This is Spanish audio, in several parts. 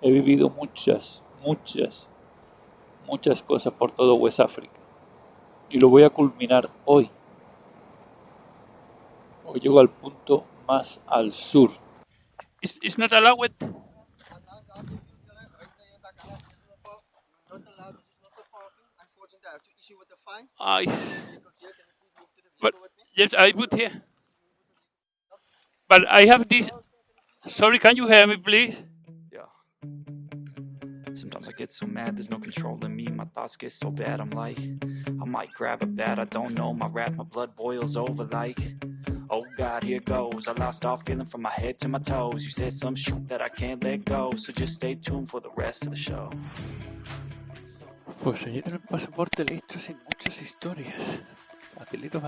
He vivido muchas cosas por todo West África. Y lo voy a culminar hoy. Hoy llego al punto más al sur. It's not allowed. I, but yes, I put here. But I have this. Sorry, can you hear me, please? Yeah. Sometimes I get so mad, there's no controlling me. My thoughts get so bad, I'm like, I might grab a bat, I don't know. My wrath, my blood boils over like, oh God, here goes. I lost all feeling from my head to my toes. You said some shit that I can't let go, so just stay tuned for the rest of the show. Pues allí tengo el pasaporte listo sin muchas historias. Facilito.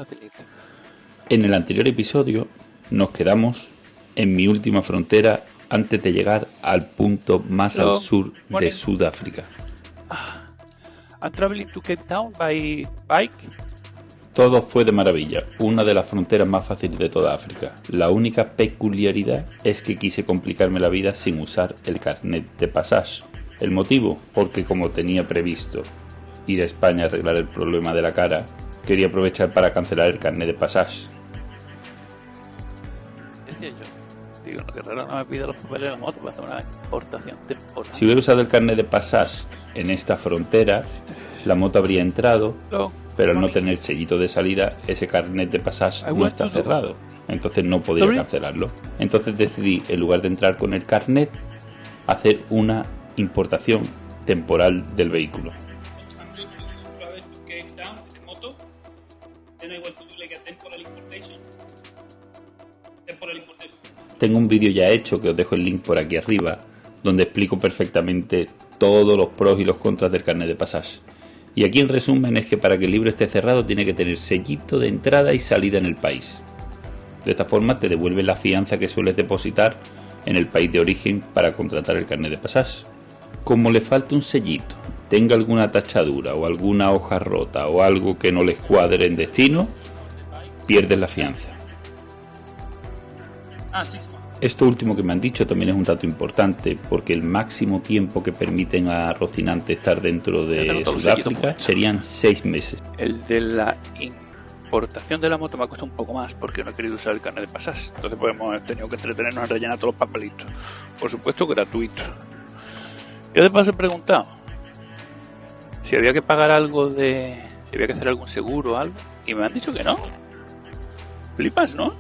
En el anterior episodio nos quedamos en mi última frontera antes de llegar al punto más al sur de Sudáfrica. I'm traveling to Cape Town by bike. Todo fue de maravilla, una de las fronteras más fáciles de toda África. La única peculiaridad es que quise complicarme la vida sin usar el carnet de pasaje. El motivo, porque como tenía previsto ir a España a arreglar el problema de la cara, quería aprovechar para cancelar el carnet de pasaje. Decía yo, digo, no, que raro, no me pide los papeles de la moto para hacer una importación temporal. Si hubiera usado el carnet de pasaje en esta frontera, la moto habría entrado, pero al no tener sellito de salida, ese carnet de pasaje no está cerrado, entonces no podría cancelarlo. Entonces decidí, en lugar de entrar con el carnet, hacer una importación temporal del vehículo. Tengo un vídeo ya hecho que os dejo el link por aquí arriba, donde explico perfectamente todos los pros y los contras del carnet de pasaje. Y aquí en resumen es que para que el libro esté cerrado tiene que tener sellito de entrada y salida en el país. De esta forma te devuelven la fianza que sueles depositar en el país de origen para contratar el carnet de pasaje. Como le falta un sellito, tenga alguna tachadura o alguna hoja rota o algo que no les cuadre en destino, pierdes la fianza. Esto último que me han dicho también es un dato importante, porque el máximo tiempo que permiten a Rocinante estar dentro de Sudáfrica serían 6 meses. El de la importación de la moto me ha costado un poco más porque no he querido usar el carnet de pasaje. Entonces pues hemos tenido que entretenernos en rellenar todos los papelitos. Por supuesto gratuito. Yo de paso he preguntado si había que pagar algo si había que hacer algún seguro o algo, y me han dicho que no. Flipas, ¿no?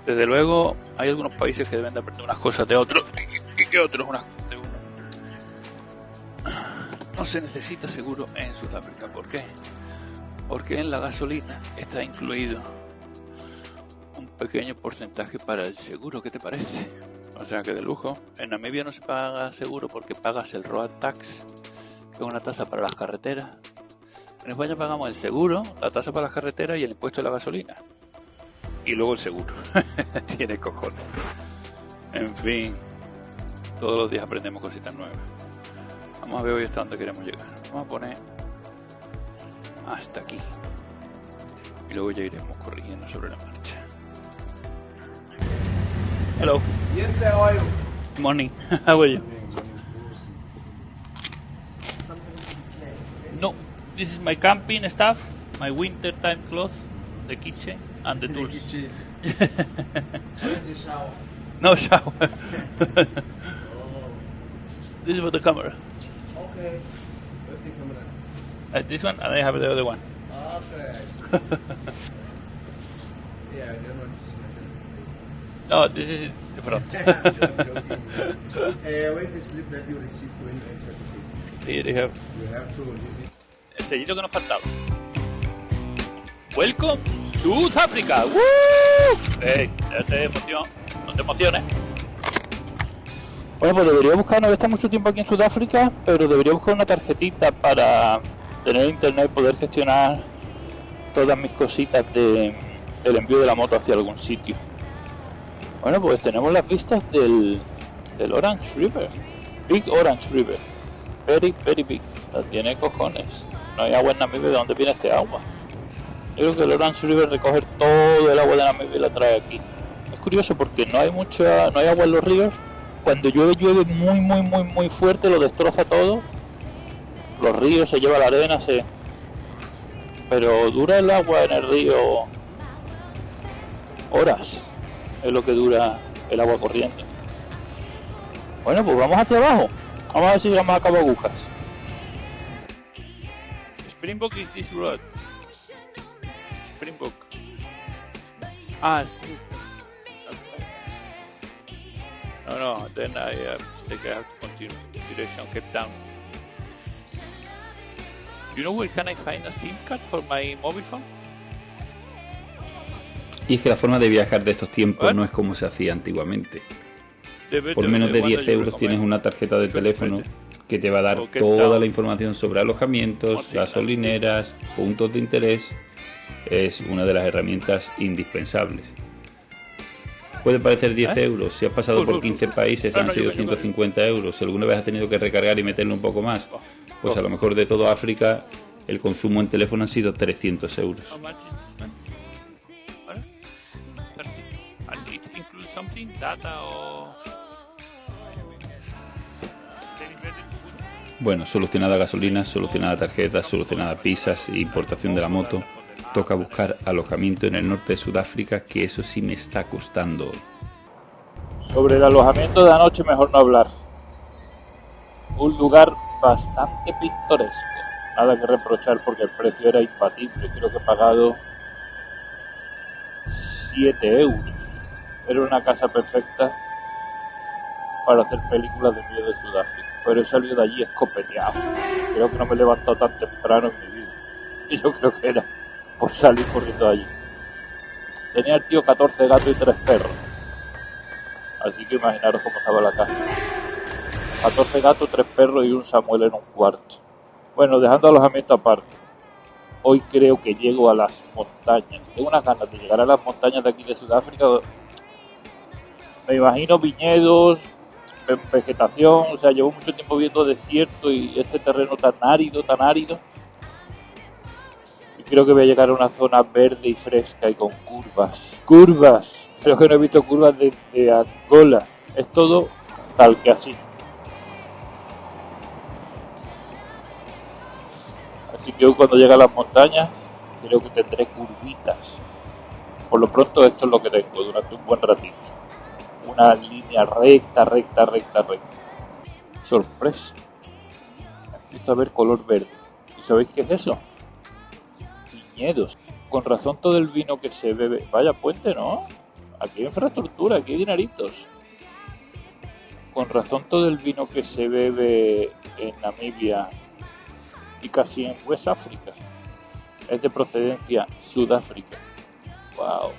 Desde luego hay algunos países que deben de aprender unas cosas de otros y que otros unas de uno. No se necesita seguro en Sudáfrica. ¿Por qué? Porque en la gasolina está incluido un pequeño porcentaje para el seguro. ¿Qué te parece? O sea que de lujo. En Namibia no se paga seguro porque pagas el road tax, que es una tasa para las carreteras. En España pagamos el seguro, la tasa para las carreteras y el impuesto de la gasolina. Y luego el seguro. Tiene cojones. En fin, todos los días aprendemos cositas nuevas. Vamos a ver hoy hasta dónde queremos llegar. Vamos a poner hasta aquí. Y luego ya iremos corrigiendo sobre la marcha. Hello. Yes, sir, how are you? Good morning. How are you? No, this is my camping stuff, my winter time clothes, the kitchen and the tools. Where's the shower? No shower. Oh, This is for the camera. okay. Where's the camera? This one, and I have the other one. Okay. Yeah, I don't want to see myself. No, this is the front. I'm joking. Where's the slip that you received when you entered the city? Here you have You have to leave it. el sellito que nos faltaba. Welcome South Africa. ¡Woo! Hey, ya te emoción, no te emociones. Bueno, pues debería buscar, no voy a estar mucho tiempo aquí en Sudáfrica, pero debería buscar una tarjetita para tener internet y poder gestionar todas mis cositas del envío de la moto hacia algún sitio. Bueno, pues tenemos las vistas del Orange River. Big Orange River. Very, very big. O sea, tiene cojones. No hay agua en Namibia. ¿De dónde viene este agua? Yo creo que el Orange River recoge todo el agua de Namibia y la trae aquí. Es curioso porque no hay agua en los ríos, cuando llueve muy fuerte, lo destroza todo. Los ríos, se lleva la arena, pero dura el agua en el río horas, es lo que dura el agua corriente. Bueno, pues vamos hacia abajo, vamos a ver si llegamos a Cabo Agujas. Springbok is this road. Springbok. No, then I have to continue direction Cape Town. You know where can I find a SIM card for my mobile phone? Y es que la forma de viajar de estos tiempos no es como se hacía antiguamente. Por menos de 10 euros tienes una tarjeta de teléfono que te va a dar toda la información sobre alojamientos, gasolineras, puntos de interés. Es una de las herramientas indispensables. Puede parecer 10 euros, si has pasado por 15 países han sido 150 euros, si alguna vez has tenido que recargar y meterle un poco más, pues a lo mejor de todo África el consumo en teléfono han sido 300 euros. Bueno, solucionada gasolina, solucionada tarjetas, solucionada pizzas e importación de la moto. Toca buscar alojamiento en el norte de Sudáfrica, que eso sí me está costando. Sobre el alojamiento de anoche mejor no hablar. Un lugar bastante pintoresco. Nada que reprochar porque el precio era imbatible. Creo que he pagado 7 euros. Era una casa perfecta para hacer películas de miedo de Sudáfrica. Pero he salido de allí escopeteado. Creo que no me he levantado tan temprano en mi vida. Y yo creo que era por salir corriendo de allí. Tenía el tío 14 gatos y 3 perros. Así que imaginaros cómo estaba la casa. 14 gatos, 3 perros y un Samuel en un cuarto. Bueno, dejando alojamiento aparte. Hoy creo que llego a las montañas. Tengo unas ganas de llegar a las montañas de aquí de Sudáfrica. Me imagino viñedos, vegetación. O sea, llevo mucho tiempo viendo desierto y este terreno tan árido. Creo que voy a llegar a una zona verde y fresca y con curvas. ¡Curvas! Creo que no he visto curvas desde Angola. Es todo tal que así. Así que hoy cuando llegue a las montañas, creo que tendré curvitas. Por lo pronto esto es lo que tengo durante un buen ratito. Una línea recta. Sorpresa. Empiezo a ver color verde. ¿Y sabéis qué es eso? Viñedos. Con razón todo el vino que se bebe. Vaya puente, ¿no? Aquí hay infraestructura, aquí hay dineritos. Con razón todo el vino que se bebe en Namibia y casi en West África es de procedencia Sudáfrica. Wow.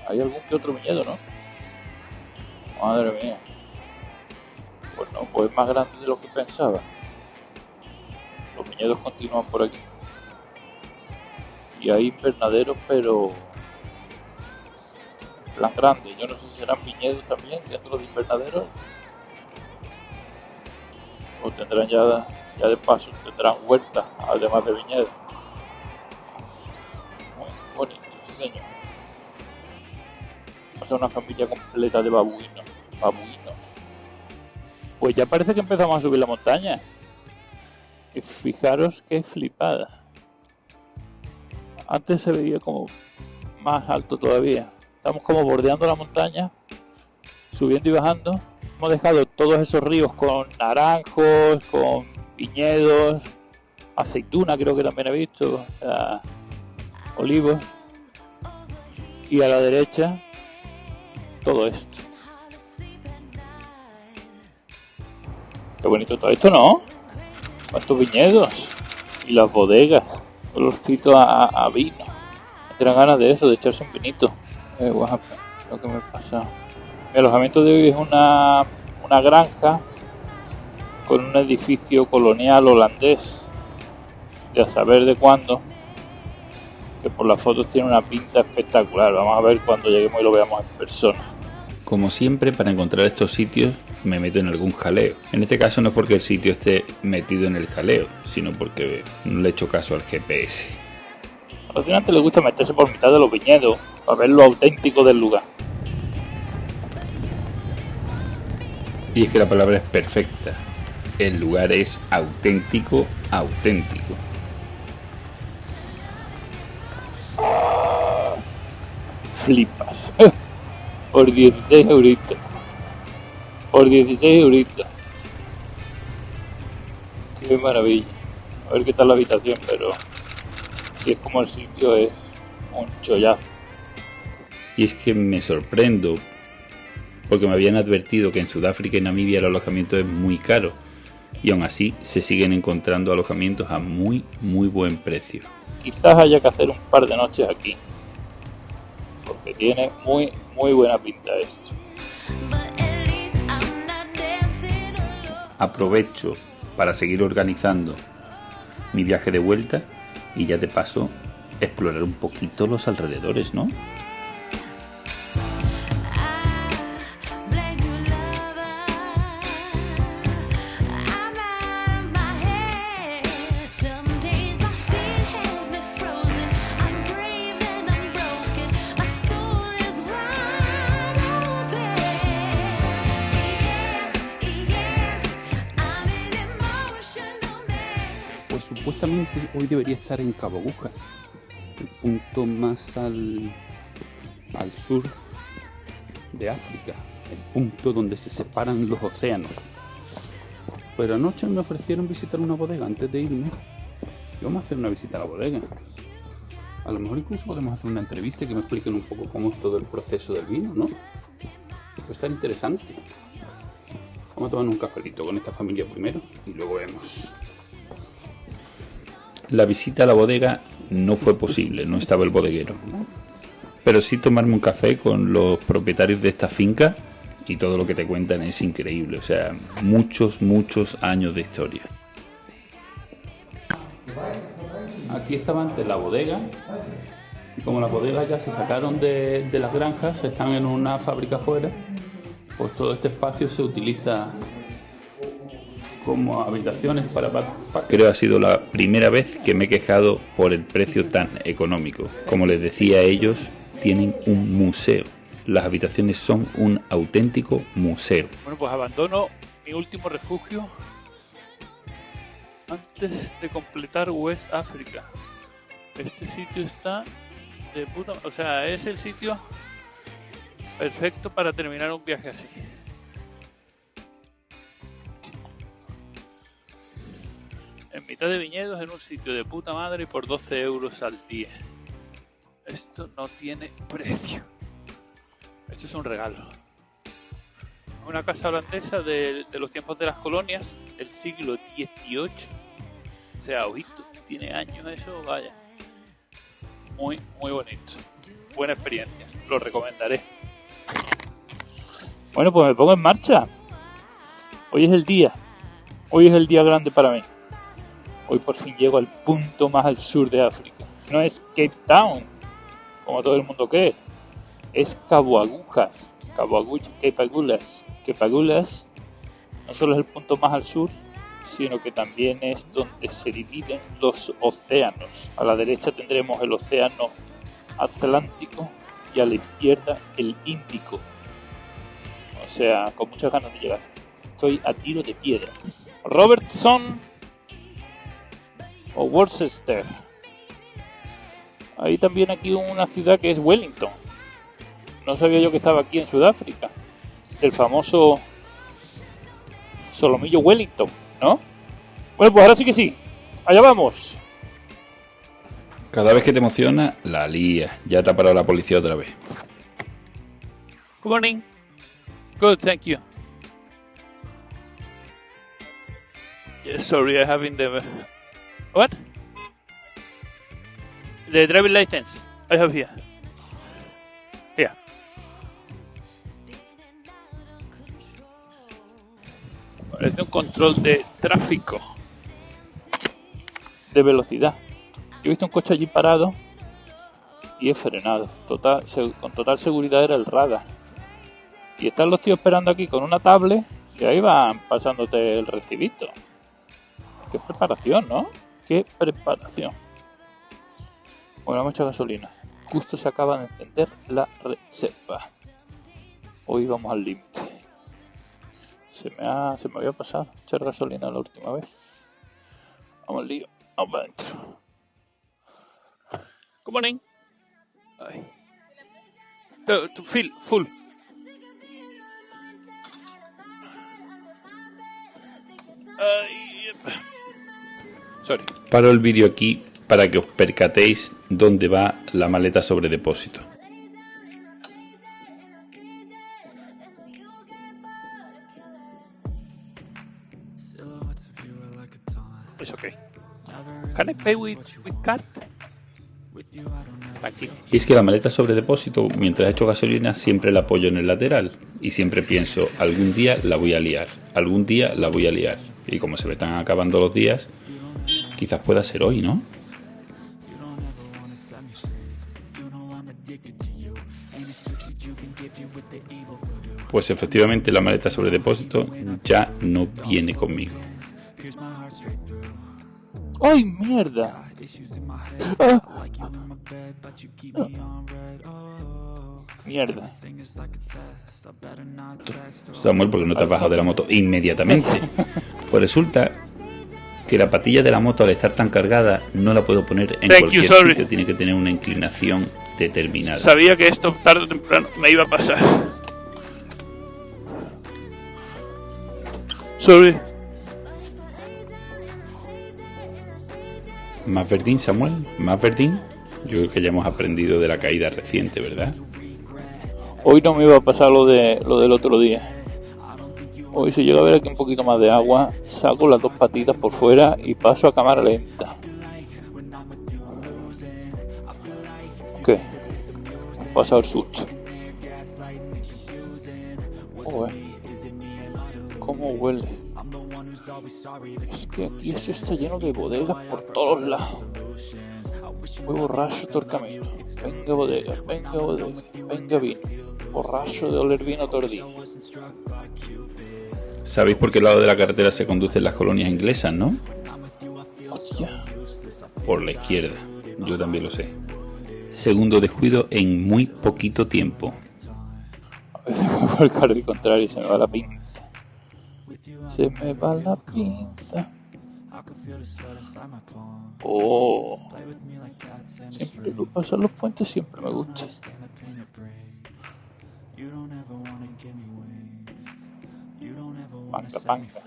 Hay algún que otro viñedo, ¿no? Madre mía. Pues no, pues es más grande de lo que pensaba. Los viñedos continúan por aquí. Y hay invernaderos, pero en plan grande. Yo no sé si serán viñedos también dentro de invernaderos. O tendrán ya de paso, tendrán huertas, además de viñedos. Muy bonito, sí señor. Va a ser una familia completa de babuinos. Pues ya parece que empezamos a subir la montaña. Y fijaros qué flipada. Antes se veía como más alto todavía. Estamos como bordeando la montaña, subiendo y bajando. Hemos dejado todos esos ríos con naranjos, con viñedos, aceituna creo que también he visto, olivos. Y a la derecha, todo esto. Qué bonito todo esto, ¿no? Cuántos viñedos. Y las bodegas. Olorcito a vino. Me tengo ganas de eso, de echarse un vinito. Guapo, lo que me pasa. Mi alojamiento de hoy es una granja con un edificio colonial holandés de a saber de cuándo, que por las fotos tiene una pinta espectacular. Vamos a ver cuando lleguemos y lo veamos en persona. Como siempre, para encontrar estos sitios me meto en algún jaleo. En este caso no es porque el sitio esté metido en el jaleo, sino porque no le he hecho caso al GPS. A los ciudadanos les gusta meterse por mitad de los viñedos para ver lo auténtico del lugar. Y es que la palabra es perfecta. El lugar es auténtico, auténtico. Flipas. Por 16 euritos. Por 16 euritos. Qué maravilla. A ver qué tal la habitación, pero si es como el sitio es un chollazo. Y es que me sorprendo, porque me habían advertido que en Sudáfrica y Namibia el alojamiento es muy caro, y aún así se siguen encontrando alojamientos a muy buen precio. Quizás haya que hacer un par de noches aquí, porque tiene muy buena pinta esto. Aprovecho para seguir organizando mi viaje de vuelta y ya de paso explorar un poquito los alrededores, ¿no? Pues supuestamente hoy debería estar en Cabo Agujas, el punto más al sur de África, el punto donde se separan los océanos. Pero anoche me ofrecieron visitar una bodega antes de irme. Y vamos a hacer una visita a la bodega. A lo mejor incluso podemos hacer una entrevista y que me expliquen un poco cómo es todo el proceso del vino, ¿no? Puede estar interesante. Vamos a tomar un cafelito con esta familia primero y luego vemos. La visita a la bodega no fue posible, no estaba el bodeguero. Pero sí tomarme un café con los propietarios de esta finca y todo lo que te cuentan es increíble. O sea, muchos años de historia. Aquí estaba antes la bodega y como las bodegas ya se sacaron de las granjas, están en una fábrica afuera, pues todo este espacio se utiliza como habitaciones para... Creo que ha sido la primera vez que me he quejado por el precio tan económico. Como les decía, ellos tienen un museo. Las habitaciones son un auténtico museo. Bueno, pues abandono mi último refugio antes de completar West África. Este sitio está de puta... O sea, es el sitio perfecto para terminar un viaje así. En mitad de viñedos, en un sitio de puta madre y por 12 euros al día. Esto no tiene precio. Esto es un regalo. Una casa holandesa de los tiempos de las colonias, del siglo XVIII. O sea, ojito, tiene años eso, vaya. Muy bonito. Buena experiencia, lo recomendaré. Bueno, pues me pongo en marcha. Hoy es el día grande para mí. Hoy por fin llego al punto más al sur de África. No es Cape Town, como todo el mundo cree. Es Cabo Agujas. Cape Agulhas. Cape Agulhas no solo es el punto más al sur, sino que también es donde se dividen los océanos. A la derecha tendremos el océano Atlántico y a la izquierda el Índico. O sea, con muchas ganas de llegar. Estoy a tiro de piedra. Robertson o Worcester. Hay también aquí una ciudad que es Wellington. No sabía yo que estaba aquí en Sudáfrica. El famoso solomillo Wellington, ¿no? Bueno, pues ahora sí que sí. Allá vamos. Cada vez que te emociona, la lía. Ya te ha parado la policía otra vez. Good morning. Good, thank you. Yes, sorry, I having the... What? The driving license. I have here. Here. Parece un control de tráfico. De velocidad. Yo he visto un coche allí parado y he frenado. Con total seguridad era el radar. Y están los tíos esperando aquí con una tablet y ahí van pasándote el recibito. Qué preparación, ¿no? Qué preparación. Bueno, mucha gasolina. Justo se acaba de encender la reserva. Hoy vamos al límite. Se me había pasado echar gasolina la última vez. Vamos al lío. Vamos para adentro. Good morning. Ay. To fill full. Sorry. Paro el vídeo aquí para que os percatéis dónde va la maleta sobre depósito. It's okay. Can I pay with card? Aquí. Y es que la maleta sobre depósito, mientras echo gasolina, siempre la apoyo en el lateral. Y siempre pienso, algún día la voy a liar. Algún día la voy a liar. Y como se me están acabando los días, quizás pueda ser hoy, ¿no? Pues efectivamente la maleta sobre depósito ya no viene conmigo. ¡Ay, mierda! Ah. Mierda. Samuel, ¿por qué no te has bajado de la moto inmediatamente? Pues resulta que la patilla de la moto, al estar tan cargada, no la puedo poner en cualquier sitio. Tiene que tener una inclinación determinada. Sabía que esto tarde o temprano me iba a pasar. Sorry. ¿Más verdín, Samuel? ¿Más verdín? Yo creo que ya hemos aprendido de la caída reciente, ¿verdad? Hoy no me iba a pasar lo del otro día. Hoy si llega a ver aquí un poquito más de agua, saco las dos patitas por fuera y paso a cámara lenta. ¿Qué? Pasa el susto. ¿Cómo huele? Es que aquí eso está lleno de bodegas por todos lados. Voy borracho todo el camino. Venga bodega, venga vino. Borracho de oler vino todo el día. ¿Sabéis por qué lado de la carretera se conducen las colonias inglesas, no? Hostia. Por la izquierda. Yo también lo sé. Segundo descuido en muy poquito tiempo. A veces me voy al carril contrario y se me va la pinza. Se me va la pinza. Oh. Siempre lo pasar los puentes, siempre me gusta. Panca.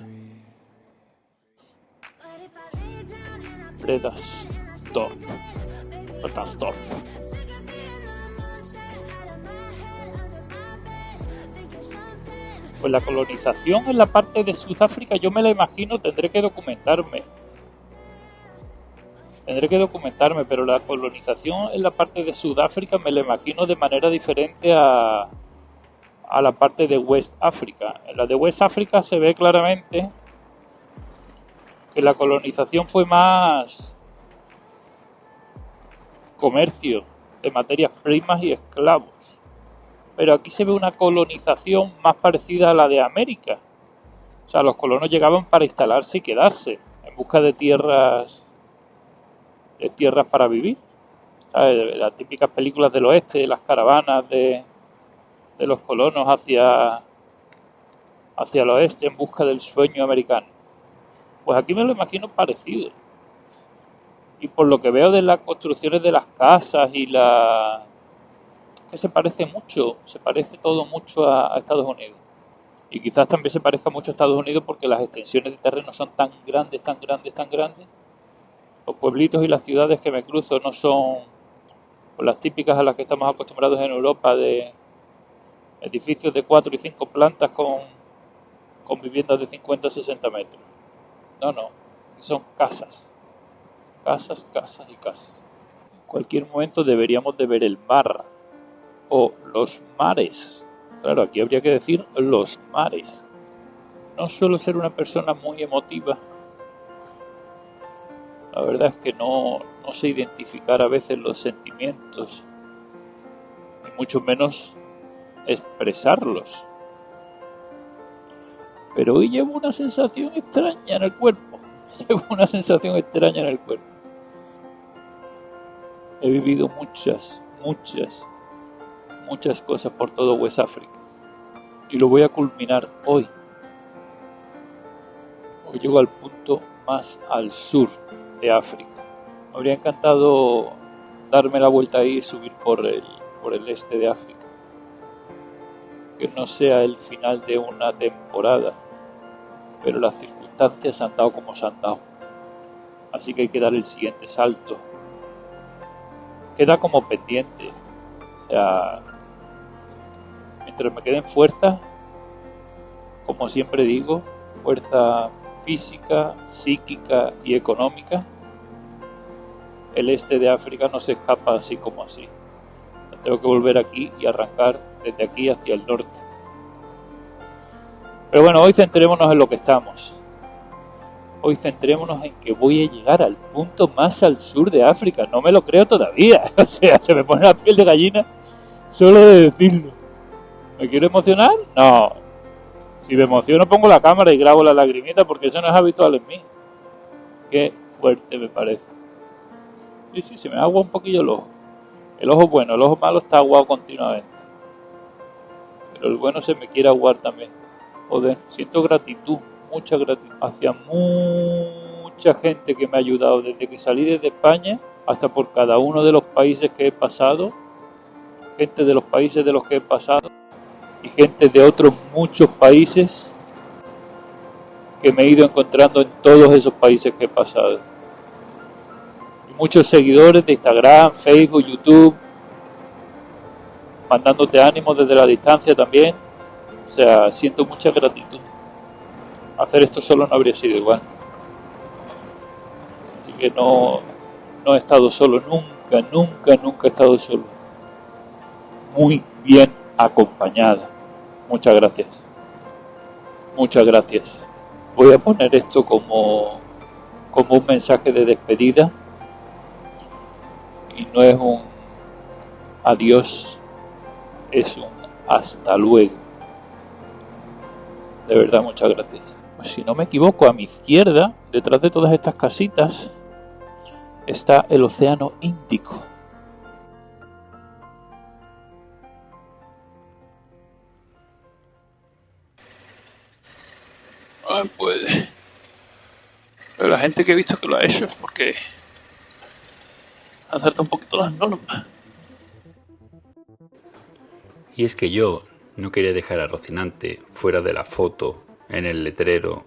Bredasdorp. Pues la colonización en la parte de Sudáfrica yo me la imagino, tendré que documentarme, pero la colonización en la parte de Sudáfrica me la imagino de manera diferente a la parte de West África. En la de West África se ve claramente que la colonización fue más comercio de materias primas y esclavos. Pero aquí se ve una colonización más parecida a la de América. O sea, los colonos llegaban para instalarse y quedarse, en busca de tierras para vivir. ¿Sabes? Las típicas películas del oeste, las caravanas de los colonos hacia el oeste en busca del sueño americano. Pues aquí me lo imagino parecido. Y por lo que veo de las construcciones de las casas y que se parece todo mucho a Estados Unidos. Y quizás también se parezca mucho a Estados Unidos porque las extensiones de terreno son tan grandes. Los pueblitos y las ciudades que me cruzo no son las típicas a las que estamos acostumbrados en Europa, de edificios de 4 y 5 plantas con viviendas de 50 a 60 metros. No, son casas. Casas y casas. En cualquier momento deberíamos de ver el mar. O los mares. Claro, aquí habría que decir los mares. No suelo ser una persona muy emotiva. La verdad es que no sé identificar a veces los sentimientos. Ni mucho menos expresarlos. Pero hoy llevo una sensación extraña en el cuerpo. He vivido muchas cosas por todo West África y lo voy a culminar hoy Hoy llego al punto más al sur de África. Me habría encantado darme la vuelta ahí y subir por el este de África. Que no sea el final de una temporada, pero las circunstancias se han dado como se han dado. Así que hay que dar el siguiente salto. Queda como pendiente. O sea, mientras me queden fuerzas, como siempre digo, fuerza física, psíquica y económica, el este de África no se escapa así como así. Tengo que volver aquí y arrancar desde aquí hacia el norte. Pero bueno, hoy centrémonos en lo que estamos. Hoy centrémonos en que voy a llegar al punto más al sur de África. No me lo creo todavía. O sea, se me pone la piel de gallina solo de decirlo. ¿Me quiero emocionar? No. Si me emociono pongo la cámara y grabo la lagrimita porque eso no es habitual en mí. Qué fuerte me parece. Sí, se me agua un poquillo el ojo. El ojo bueno, el ojo malo está aguado continuamente. Pero el bueno se me quiere aguar también. Joder, siento gratitud, mucha gratitud hacia mucha gente que me ha ayudado desde que salí desde España hasta por cada uno de los países que he pasado. Gente de los países de los que he pasado y gente de otros muchos países que me he ido encontrando en todos esos países que he pasado. Muchos seguidores de Instagram, Facebook, YouTube, mandándote ánimos desde la distancia también. O sea, siento mucha gratitud. Hacer esto solo no habría sido igual. Así que no he estado solo, nunca he estado solo. Muy bien acompañada. Muchas gracias. Muchas gracias. Voy a poner esto como un mensaje de despedida. Y no es un adiós, es un hasta luego. De verdad, muchas gracias. Pues si no me equivoco, a mi izquierda, detrás de todas estas casitas, está el Océano Índico. Pues pero la gente que he visto que lo ha hecho es porque acerta un poquito las normas. Y es que yo no quería dejar a Rocinante fuera de la foto en el letrero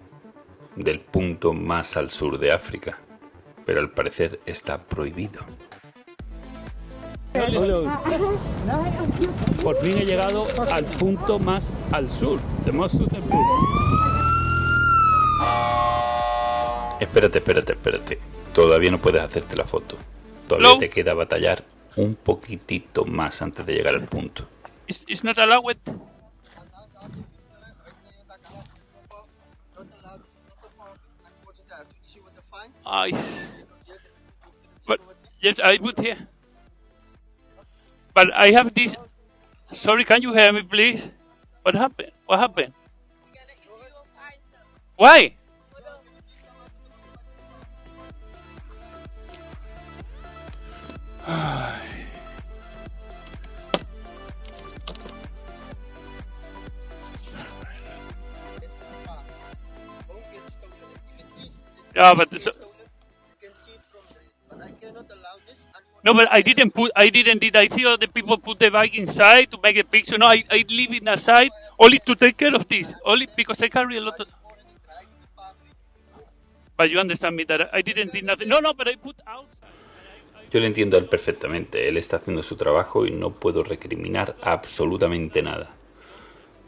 del punto más al sur de África, pero al parecer está prohibido. Por fin he llegado al punto más al sur, the most southern point. Espérate. Todavía no puedes hacerte la foto. Todavía te queda batallar un poquitito más antes de llegar al punto. It's not allowed. But yes, I put here. But I have this. Sorry, can you hear me, please? What happened? Why? Yeah, but so, no, but I didn't. Did I see other people put the bike inside to make a picture? No, I leave it aside only to take care of this. Only because I carry a lot of. But you understand me that I didn't do nothing. No, but I put outside. Yo lo entiendo a él perfectamente. Él está haciendo su trabajo y no puedo recriminar absolutamente nada.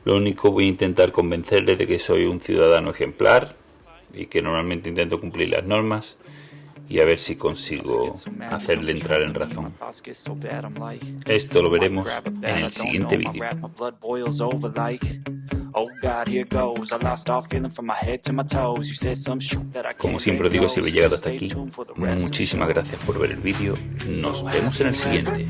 Lo único, voy a intentar convencerle de que soy un ciudadano ejemplar y que normalmente intento cumplir las normas y a ver si consigo hacerle entrar en razón. Esto lo veremos en el siguiente vídeo. Como siempre os digo, si habéis llegado hasta aquí, muchísimas gracias por ver el vídeo. Nos vemos en el siguiente.